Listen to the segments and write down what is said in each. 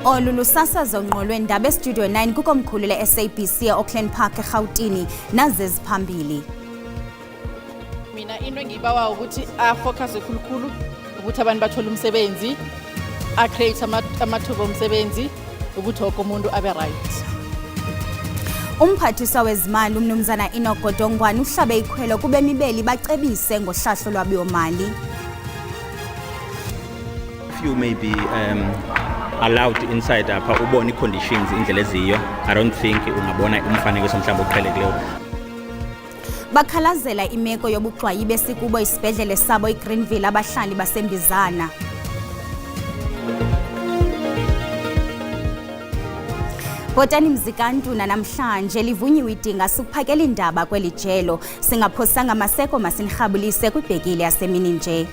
Olu lusasazo ngqo lweendaba eStudio 9 kukomkhulu le-SABC e-Auckland Park eRhawutini nazi eziphambili. Mina into engiyibawa ukuthi afocus khulukhulu ukuthi abantu bathole umsebenzi, create amathuba omsebenzi ukuthi wonke umuntu abe right. Umphathiswa wezimali umnumzana Enoch Godongwana uhlabe ikhwelo kubemibeli bacebise ngohlahlo lwabiwo-mali. You may be allowed inside apha ubone i-conditions indlela eziyo. I don't think ungabona umfanekiso mhlawumbe oqhelekileyo. Bakhalazela imeko yobuxwayi besikubo isibhedlele sabo iGreenville abahlali basembizana. Botani Mzikantuna namhlanje livunyiwe idinga sukuphakela indaba kweli jelo singaphosanga maseko masinirhabulise kwibhekile yasemini nje.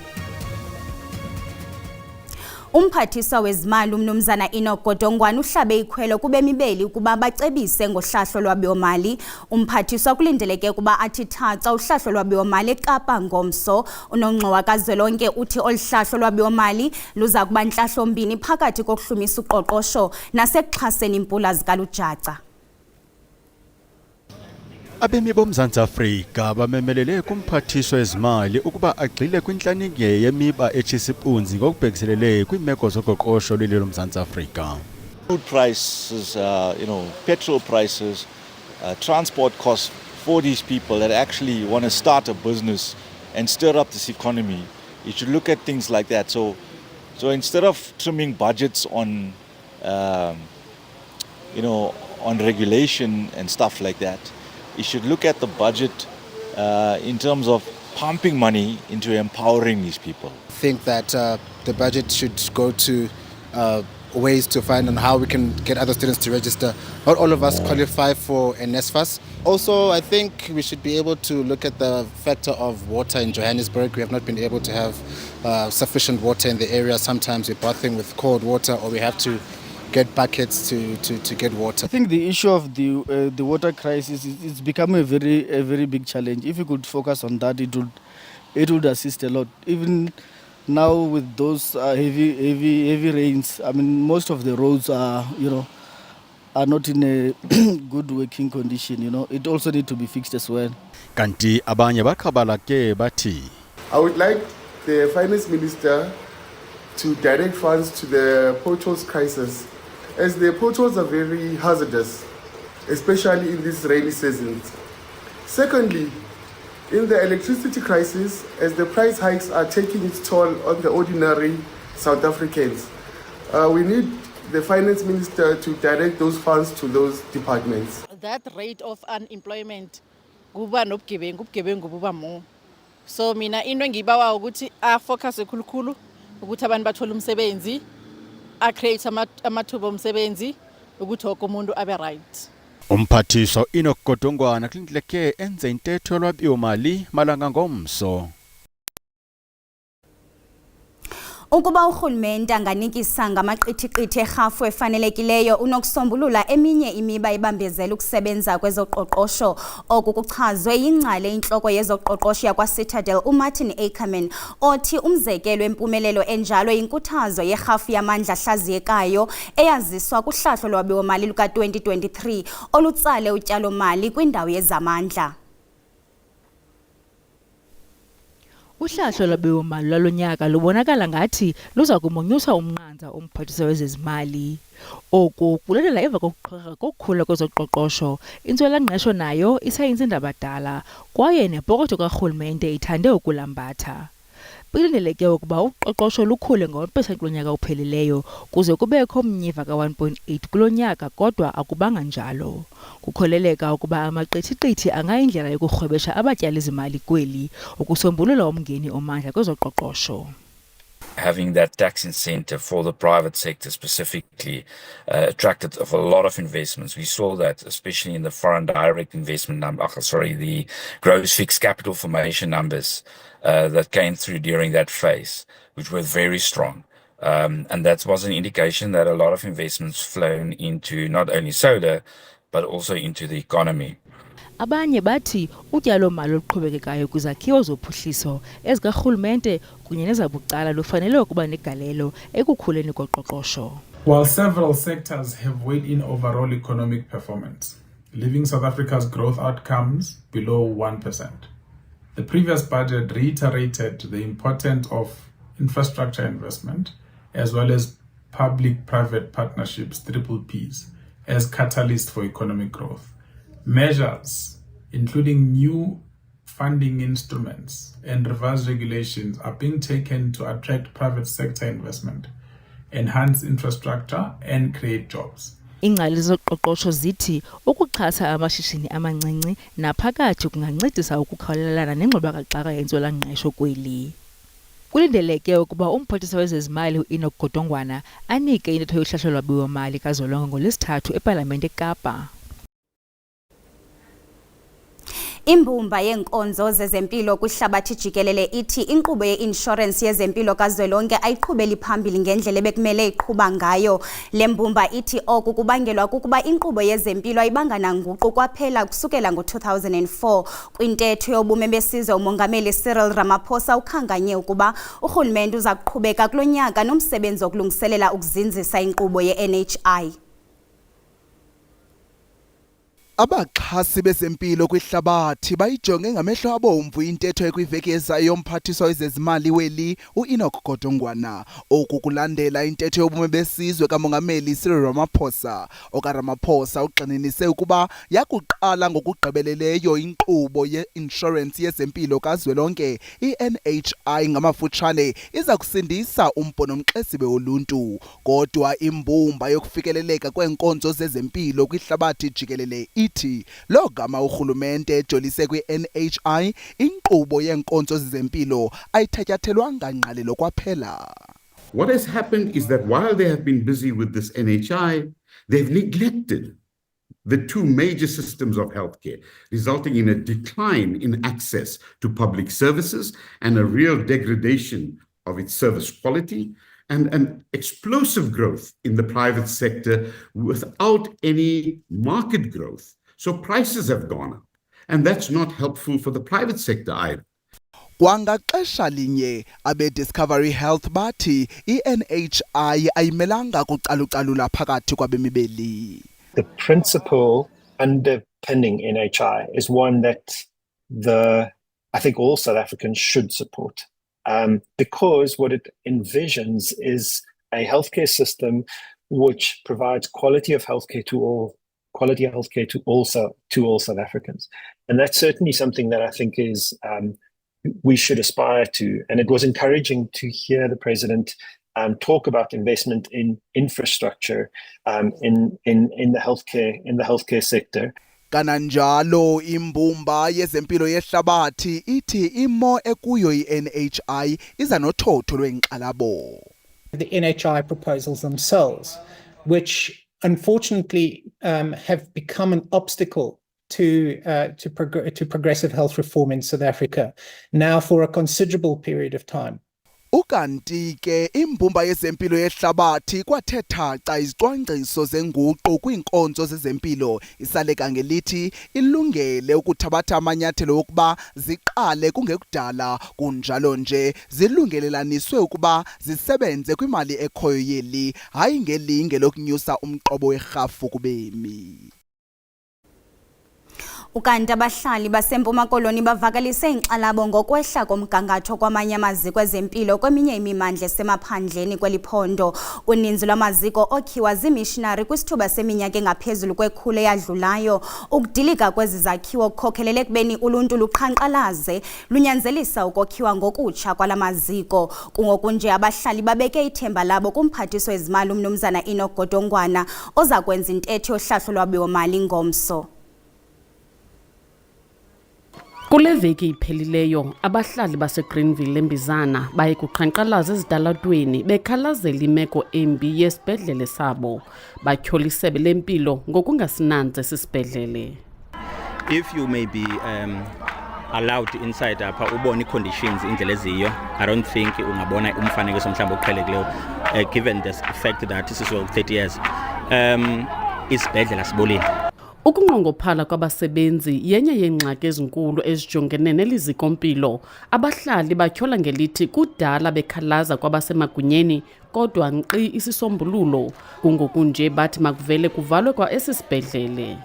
Umphathiswa wezimali umnumzana Enoch Godongwana uhlabe ikhwelo kubemibeli ukuba bacebise ngohlahlo lwabiwo-mali. Umphathiswa kulindeleke ukuba athi thatha uhlahlo lwabiwo-mali eKapa ngomso. Unongxowa kazwelonke uthi oluhlahlo lwabiwo-mali luza kuba ntlahlo-mbini phakathi kokuhlumisa uqoqosho nasekuxhaseni impula zikalujaca. Abemi boMzantsi Afrika bamemelele kumphathiswa wezimali ukuba agxile kwintlanike yemiba etshisipunzi ngokubhekiselele kwiimeko zoqoqosho lweli loMzantsi Afrika. Food prices, petrol prices, transport costs for these people that actually want to start a business and stir up this economy. You should look at things like that. So instead of trimming budgets on, on regulation and stuff like that, you should look at the budget in terms of pumping money into empowering these people. I think that the budget should go to ways to find on how we can get other students to register. Not all of us qualify for a NSFAS. Also, I think we should be able to look at the factor of water in Johannesburg. We have not been able to have sufficient water in the area. Sometimes we're bathing with cold water or we have to get buckets to get water. I think the issue of the water crisis is become a very big challenge. If you could focus on that, it would assist a lot. Even now with those heavy rains, I mean most of the roads are not in a good working condition. It also need to be fixed as well. Kanti abanye bakhabalake bathi. I would like the finance minister to direct funds to the potholes crisis, as the potholes are very hazardous, especially in this rainy season. Secondly, in the electricity crisis, as the price hikes are taking its toll on the ordinary South Africans, we need the finance minister to direct those funds to those departments. That rate of unemployment kuba nobugebengu buba more. So mina into engibawa ukuthi focus khulukhulu ukuthi abantu bathole umsebenzi, create amathuba omsebenzi ukuthi wonke umuntu abe right. Umphathiswa Enoch Godongwana kulindeleke enze intetho yolwabiwo-mali malanga ngomso. Ukuba urhulumente anganikisa ngamaqithiqithi erhafu efanelekileyo unokusombulula eminye imiba ibambezela ukusebenza kwezoqoqosho. Oku kuchazwe yingcali intloko yezoqoqosho yakwa-Citadel uMartin Ackerman othi umzekelo wempumelelo enjalo yinkuthazo yerhafu yamandla ahlaziyekayo eyaziswa kuhlahlo lwabiwo-mali luka-2023 olutsale utyalo-mali kwindawo yezamandla. Uhlahlo lwabiwo-mali lwalonyaka lubonakala ngathi luza kumonyusa umnqantsa umphathiswa wezezimali. Oku kulelela emva kokuqheka kokukhula kwezoqoqosho, intswela-ngqesho nayo isayinsi ndabadala kwaye nepokotho karhulumente ithande ukulambatha. Kulindeleke ukuba uqoqosho lukhule ngo-1% kulonyaka uphelileyo kuze kubekho umnyiva ka-1.8 kulonyaka, kodwa akubanga njalo. Kukholeleka ukuba amaqithiqithi angayindlela yokurhwebesha abatyali-zimali kweli ukusombulula umngeni omandla kwezoqoqosho. Having that tax incentive for the private sector specifically attracted a lot of investments. We saw that especially in the foreign direct investment the gross fixed capital formation numbers that came through during that phase, which were very strong. And that was an indication that a lot of investments flown into not only solar, but also into the economy. Abanye bathi utyalo-mali oluqhubekekayo kwizakhiwo zophuhliso ezikarhulumente kunye nezabucala lufanele ukuba negalelo ekukhuleni koqoqosho. While several sectors have weighed in overall economic performance, leaving South Africa's growth outcomes below 1%. The previous budget reiterated the importance of infrastructure investment as well as public-private partnerships, PPPs, as catalyst for economic growth. Measures, including new funding instruments and revised regulations, are being taken to attract private sector investment, enhance infrastructure and create jobs. Ingcali zoqoqosho zithi ukuxhasa amashishini amancinci naphakathi kungancedisa ukukhawulelana nengxubakaxaka yentswela-ngqesho kweli. Kulindeleke ukuba umphathiswa wezezimali u-Enoch Godongwana anike intetho yohlahlo lwabiwo-mali kazwelonke ngoLwesithathu ePalamente eKapa. Imbumba yenkonzo zezempilo kwihlabathi jikelele ithi inkqubo ye-inshorensi yezempilo kazwelonke ayiqhubeli phambili ngendlela ebekumele iqhuba ngayo. Le mbumba ithi oku kubangelwa kukuba inkqubo yezempilo ayibanga nanguqu kwaphela kusukela ngo-2004. Kwintetho yobume besizwe umongameli Cyril Ramaphosa ukhankanye ukuba urhulumente uza kuqhubeka kulo nyaka nomsebenzi wokulungiselela ukuzinzisa inkqubo ye-NHI. Abaxhasi bezempilo kwihlabathi bayijonge ngamehlo abomvu intetho ekwiveki ezayo yomphathiswa wezezimali weli u-Enoch Godongwana. Oku kulandela intetho yobume besizwe kamongameli Cyril Ramaphosa. OkaRamaphosa ugxininise ukuba yakuqala ngokugqibeleleyo inkqubo ye-inshorensi yezempilo kazwelonke i-NHI ngamafutshane iza kusindisa umponomxesibe woluntu. Kodwa imbumba yokufikeleleka kweenkonzo zezempilo kwihlabathi jikelele ithi lo gama urhulumente ejolise kwi-NHI inkqubo yeenkonzo zezempilo ayithatyathelwanga ngqalelo kwaphela. What has happened is that while they have been busy with this NHI, they've neglected the two major systems of healthcare, resulting in a decline in access to public services and a real degradation of its service quality, and an explosive growth in the private sector without any market growth. So prices have gone up, and that's not helpful for the private sector either. Kwangaxesha linye abe-Discovery Health bathi i-NHI ayimelanga kucalucalula phakathi kwabemi beli. The principle underpinning NHI is one that I think all South Africans should support. Because what it envisions is a healthcare system which provides quality healthcare to all South Africans, and that's certainly something that I think is we should aspire to. And it was encouraging to hear the president talk about investment in infrastructure in the healthcare sector. Kananjalo imbumba yezempilo yehlabathi ithi imo ekuyo i-NHI iza nothotho lwenkxalabo. The NHI proposals themselves, which unfortunately have become an obstacle to progressive health reform in South Africa now for a considerable period of time. Ukanti ke imbumba yezempilo yehlabathi kwathetha xa izicwangciso zenguqu kwiinkonzo zezempilo isaleka ngelithi ilungele ukuthabatha amanyathelo okuba ziqale kungekudala kunjalo nje zilungelelaniswe ukuba zisebenze kwimali ekhoyo yeli hayi ngelinge lokunyusa umqobo werhafu kubemi. Ukanti abahlali baseMpuma Koloni bavakalise inkxalabo ngokwehla komgangatho kwamanye amaziko ezempilo kweminye imimandla esemaphandleni kweliphondo. Uninzi lwamaziko okhiwa zimissionary kwisithuba seminyaka engaphezulu kwekhulu eyadlulayo. Ukudilika kwezi zakhiwo kukhokhelele ekubeni uluntu luqhankqalaze lunyanzelisa ukokhiwa ngokutsha kwala maziko. Kungokunje abahlali babeke ithemba labo kumphathiswa wezimali uMnumzana Enoch Godongwana oza kwenza intetho yohlahlo lwabiwo-mali ngomso. Kule veki iphelileyo abahlali baseGreenville eMbizana baye kuqhankqalaza ezitalatweni bekhalazela imeko embi yesibhedlele sabo batyholisebe lempilo ngokungasinanze sisibhedlele. If you may be allowed inside apha ubone conditions indlela eziyo, I don't think ungabona umfanekiso mhlawumbe oqhelekileyo given the fact that this is 30 years isibhedlela sibolile. Ukunqongophala kwabasebenzi yenye yeengxaki ezinkulu ezijongene nelizikompilo. Abahlali batyhola ngelithi kudala bekhalaza kwabasemagunyeni kodwa nkqi isisombululo. Kungoku nje bathi makuvele kuvalwe kwa esi sibhedlele.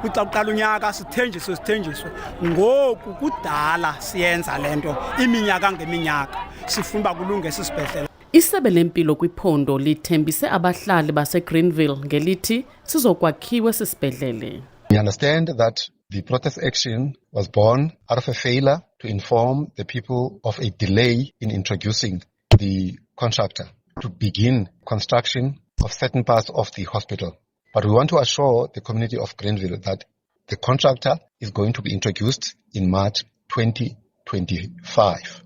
Kuxa kuqala unyaka sithenjiswe ngoku kudala siyenza lento iminyaka ngeminyaka sifuna uba kulunge esi sibhedlele. Isebe lempilo kwiphondo lithembise abahlali baseGreenville ngelithi sizokwakhiwa esi sibhedlele. We understand that the protest action was born out of a failure to inform the people of a delay in introducing the contractor to begin construction of certain parts of the hospital. But we want to assure the community of Greenville that the contractor is going to be introduced in March 2025.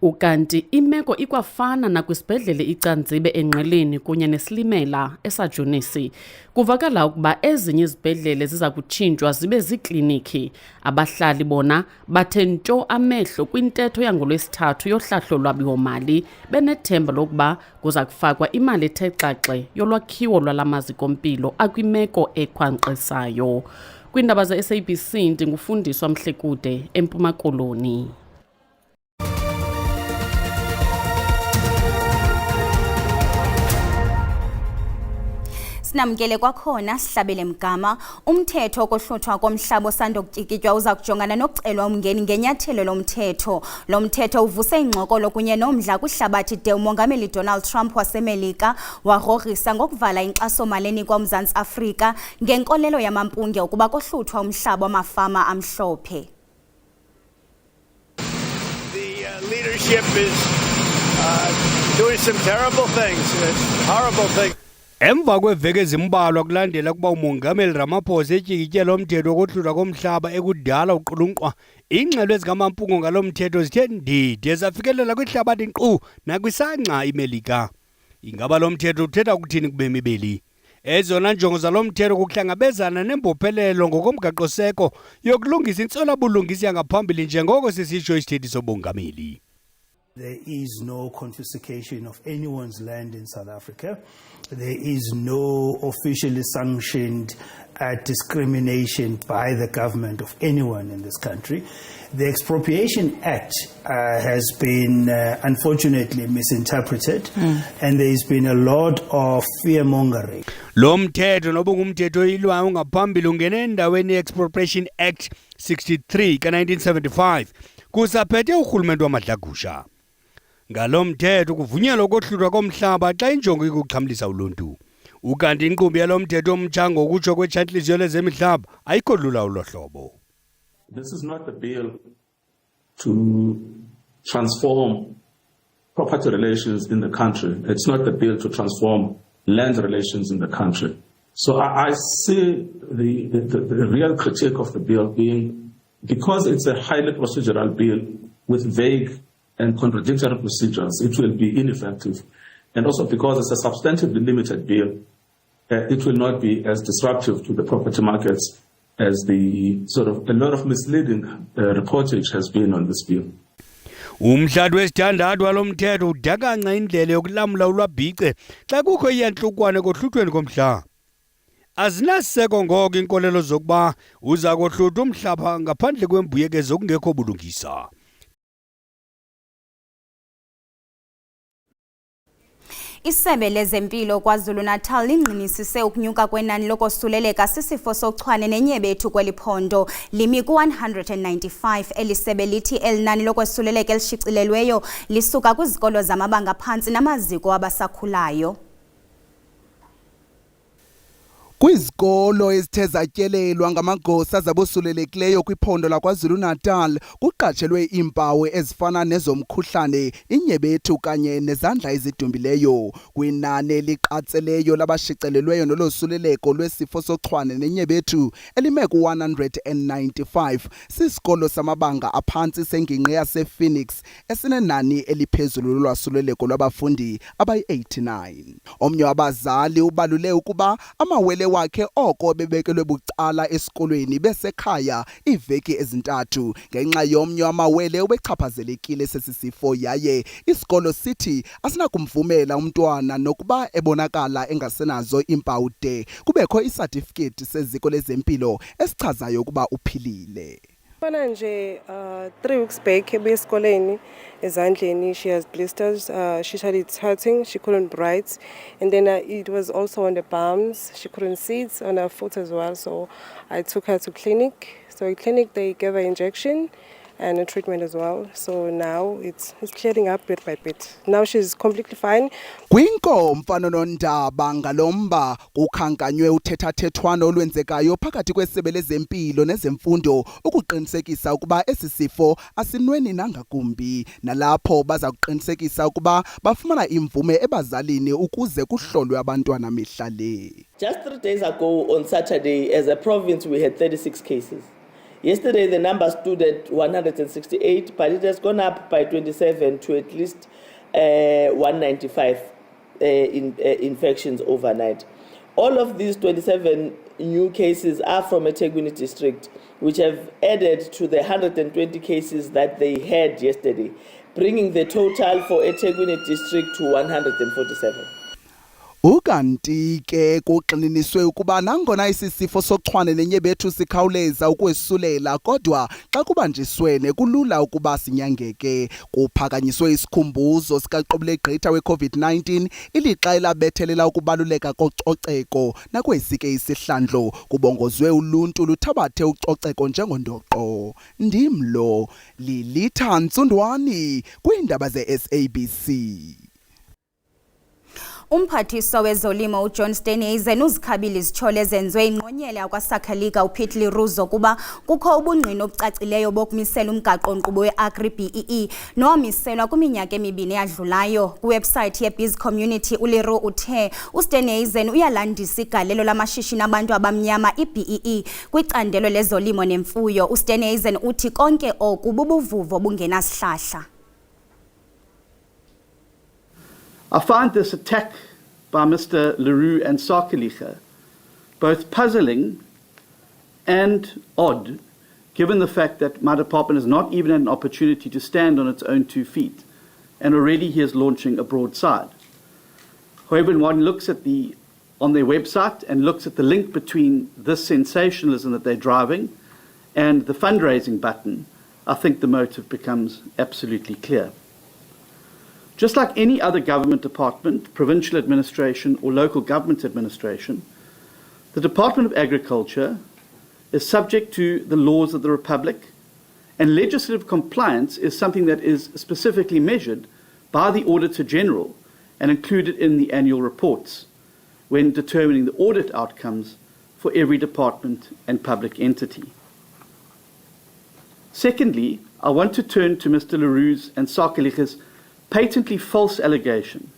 Ukanti imeko ikwafana nakwisibhedlele iCanzibe eNgqeleni kunye neSilimela eSajonisi. Kuvakala ukuba ezinye izibhedlele ziza kutshintshwa zibe ziikliniki. Abahlali bona bathe nto amehlo kwintetho yangoLwesithathu yohlahlo lwabiwo-mali benethemba lokuba kuza kufakwa imali ethe xaxe yolwakhiwo lwala maziko-mpilo akwimeko ekhwankqisayo. Kwiindaba ze-SABC ndingufundiswa Mhlekude eMpuma Koloni. Sinamkele kwakhona sihlabele mgama. Umthetho okohluthwa komhlaba osandokutyikitywa uza kujongana nokucelwa umngeni ngenyathelo lomthetho. Lo mthetho uvuse ingxokolo kunye nomdla kwihlabathi de umongameli Donald Trump waseMelika warogrisa ngokuvala inkxaso-mali enikwa uMzantsi Afrika ngenkolelo yamampunge ukuba kohluthwa umhlaba wamafama amhlophe. The leadership is doing some terrible things, horrible things. Emva kweveke ezimbalwa kulandela kuba umongameli Ramaphosa etyikitye lo mthetho wokohluthwa komhlaba ekudala uqulunqwa, ingxelo ezikamampungo ngalo mthetho zithe ndide zafikelela kwihlabathi nkqu nakwisangca iMelika. Ingaba lo mthetho uthetha ukuthini kubemi beli? Ezona njongo zalo mthetho kukuhlangabezana nembophelelo ngokomgaqo-seko yokulungisa intswela-bulungisi yangaphambili njengoko sisitsho isithethi sobongameli. There is no confiscation of anyone's land in South Africa. There is no officially sanctioned discrimination by the government of anyone in this country. The Expropriation Act has been unfortunately misinterpreted and there has been a lot of fear-mongering. Lo mthetho nobungumthetho oyilwayo ungaphambili ungene endaweni ye-Expropriation Act 63 ka-1975 kusaphethe urhulumente wamadlagusha. Ngalo mthetho kuvunyelwa ukohluthwa komhlaba xa injongo ikuxhamlisa uluntu. Ukanti inkqubo yalo mthetho omtsha ngokutsho kwetshantliziyo lezemihlaba ayikho lula ulo hlobo. This is not a bill to transform property relations in the country. It's not a bill to transform land relations in the country. So I see the real critique of the bill being, because it's a highly procedural bill with vague and contradictory procedures, it will be ineffective. And also because it's a substantively limited bill, it will not be as disruptive to the property markets as the sort of a lot of misleading reportage has been on this bill. Umhlathi wesithandathu walo mthetho udakanca indlela yokulamla ulwabhice xa kukho iyantlukwane kohluthweni komhlaba. Azinaseko ngoko inkolelo zokuba uza kohluthwa umhlaba ngaphandle kwembuyekezo okungekho bulungisa. Isebe lezempilo KwaZulu-Natal lingqinisise ukunyuka kwenani lokosuleleka sisifo sochwane nenyebethu kweliphondo limi ku-195. Elisebe lithi elinani lokosuleleka elishicilelweyo lisuka kwizikolo zamabanga phantsi namaziko abasakhulayo. Kwizikolo ezithe zatyelelwa ngamagosa zabosulelekileyo kwiphondo laKwaZulu-Natal kuqatshelwe iimpawu ezifana nezomkhuhlane, inyebethu kanye nezandla ezidumbileyo. Kwinani eliqatseleyo labashicilelweyo nolosuleleko lwesifo sochwane nenyebethu elime ku-195 sisikolo samabanga aphantsi sengingqi yasePhoenix esinenani eliphezulu lolwasuleleko lwabafundi abayi-89. Omnye wabazali ubalule ukuba amawele wakhe oko bebekelwe bucala esikolweni besekhaya iveki ezintathu ngenxa yomnye wamawele obechaphazelekile sesisifo yaye isikolo sithi asinakumvumela umntwana nokuba ebonakala engasenazo impawu de kubekho isatifiketi seziko lezempilo esichazayo ukuba uphilile. Nje 3 weeks back ebuye esikoleni ezandleni she has blisters, she said it's hurting, she couldn't write, and then it was also on the palms, she couldn't sit, on her foot as well, so I took her to clinic. So in clinic they gave her injection and a treatment as well, so now it's clearing up bit by bit. Now she's completely fine. Kwinkomfa nonondaba ngalomba kukhankanywe uthethathethwano olwenzekayo phakathi kwesebe lezempilo nezemfundo ukuqinisekisa ukuba esi sifo asinweni nangakumbi nalapho baza kuqinisekisa ukuba bafumana imvume ebazalini ukuze kuhlolwe abantwana mihla le. Just 3 days ago on Saturday, as a province, we had 36 cases. Yesterday, the number stood at 168, but it has gone up by 27 to at least 195 infections overnight. All of these 27 new cases are from eThekwini district, which have added to the 120 cases that they had yesterday, bringing the total for eThekwini district to 147. Ukanti ke kuqininiswe ukuba nangona isisifo sochwane nenyebethu sikhawuleza ukwesulela kodwa xa kubanjiswene kulula ukuba sinyangeke. Kuphakanyiswe isikhumbuzo sikaqoblegqitha we-COVID-19 ilixa elabethelela ukubaluleka kococeko nakwesike isihlandlo kubongozwe uluntu luthabathe ucoceko njengondoqo. Ndimlo Lilitha Ntsundwani kwiindaba ze-SABC. Umphathiswa wezolimo uJohn Steenhuisen uzikhabile izitsholo ezenziwe ingqonyela yakwaSakhalika uPete Leroux kuba kukho ubungqina obucacileyo bokumisela umgaqo-nkqubo we-Agri-BEE nowamiselwa kwiminyaka emibini eyadlulayo. Kwiwebsayithi yeBiz Community uLeroux uthe uSteenhuisen uyalandisa igalelo lamashishini abantu abamnyama i-BEE kwicandelo lezolimo nemfuyo. uSteenhuisen uthi konke oku bubuvuvo bungenasihlahla. I find this attack by Mr. Leroux and Sakhalika both puzzling and odd, given the fact that my department has not even had an opportunity to stand on its own 2 feet, and already he is launching a broadside. However, when one looks at on their website and looks at the link between this sensationalism that they're driving and the fundraising button, I think the motive becomes absolutely clear. Just like any other government department, provincial administration or local government administration, the Department of Agriculture is subject to the laws of the Republic, and legislative compliance is something that is specifically measured by the Auditor General and included in the annual reports when determining the audit outcomes for every department and public entity. Secondly, I want to turn to Mr. Leroux's and Sakhalika's patently false allegation,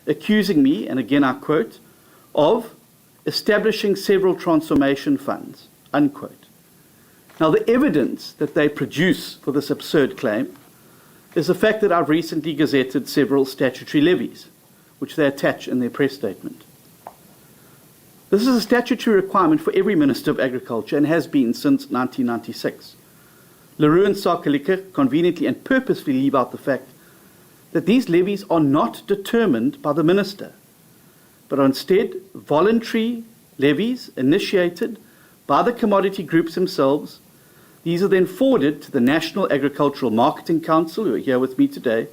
accusing me, and again I quote, of establishing several transformation funds, unquote. Now, the evidence that they produce for this absurd claim is the fact that I've recently gazetted several statutory levies, which they attach in their press statement. This is a statutory requirement for every Minister of Agriculture and has been since 1996. Leroux and Sakhalika conveniently and purposefully leave out the fact that these levies are not determined by the Minister, but are instead voluntary levies initiated by the commodity groups themselves. These are then forwarded to the National Agricultural Marketing Council, who are here with me today,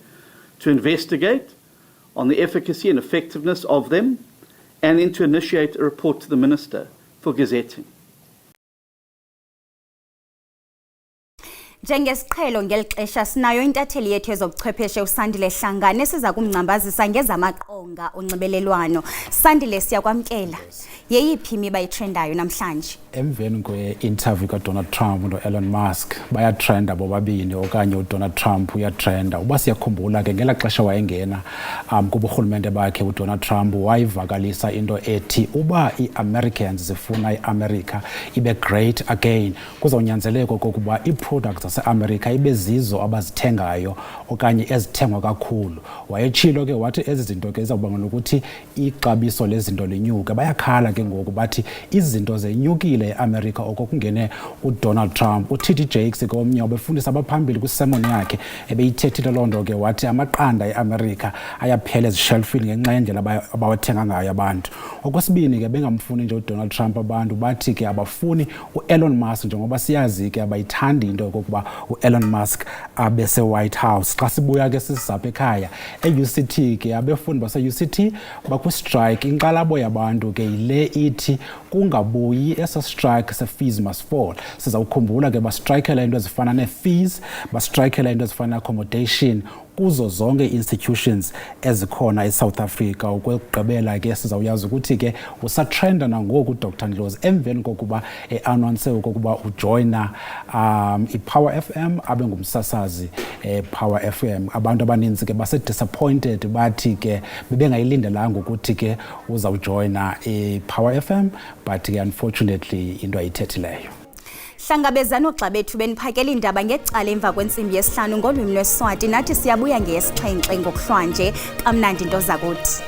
to investigate on the efficacy and effectiveness of them, and then to initiate a report to the Minister for gazetting. Njengesiqhelo ngeli xesha sinayo intatheli yethu yezobuchwepheshe uSandile Hlangane esiza kumngcambazisa ngezamaqonga onxibelelwano. Sandile, siyakwamkela. Yeyiphi imiba etrendayo namhlanje? Emveni kwe-interview kaDonald Trump no-Elon Musk bayatrenda bobabini okanye uDonald Trump uyatrenda. Uba siyakhumbula ke ngela xesha wayengena kuburhulumente bakhe uDonald Trump wayivakalisa into ethi uba i-Americans zifuna i-America ibe great again kuzawunyanzeleka kokuba i-products zaseAmerica ibe zizo abazithengayo okanye ezithengwa kakhulu. Wayetshilo ke wathi ezi zinto ke izawubangela ukuthi ixabiso lezinto linyuke. Bayakhala ke ngoku bathi izinto zenyukile eAmerica okungene uDonald Trump. uTD Jakes ke omnye obefundisa abaphambili kwisermon yakhe ebeyithethile loo nto ke wathi amaqanda eAmerica ayaphela ezishelfini ngenxa yendlela abawathenga ngayo abantu. Okwesibini ke bengamfuni nje uDonald Trump abantu bathi ke abafuni uElon Musk njengoba siyazi ke abayithandi into yokuba uElon Musk abe seWhite House. Xa sibuya ke sisapha ekhaya eUCT ke abefundi base-UCT bakwi-strike. Inqalabo yabantu ke yile ithi kungabuyi esa strike se-fees must fall. Sizawukhumbula ke bastrikela into ezifana nee-fees, bastrikela into ezifana ne-accommodation kuzo zonke institutions ezikhona eSouth Africa. Ukugqibela ke sizawuyazi ukuthi ke usatrenda nangoku uDr Ndlozi emveni kokuba announce ukuba ujoina iPower FM abe ngumsasazi Power FM. Abantu abaninzi ke base disappointed bathi ke bebengayilindelanga ukuthi ke uzawujoina iPower FM, but ke unfortunately into ayithethileyo. Hlangabezana xa bethu beniphakela indaba ngecala emva kwentsimbi yesihlanu ngolwimi lweSwati. Nathi siyabuya ngeyesixhenxe ngokuhlwa nje. Kamnandi into zakuthi.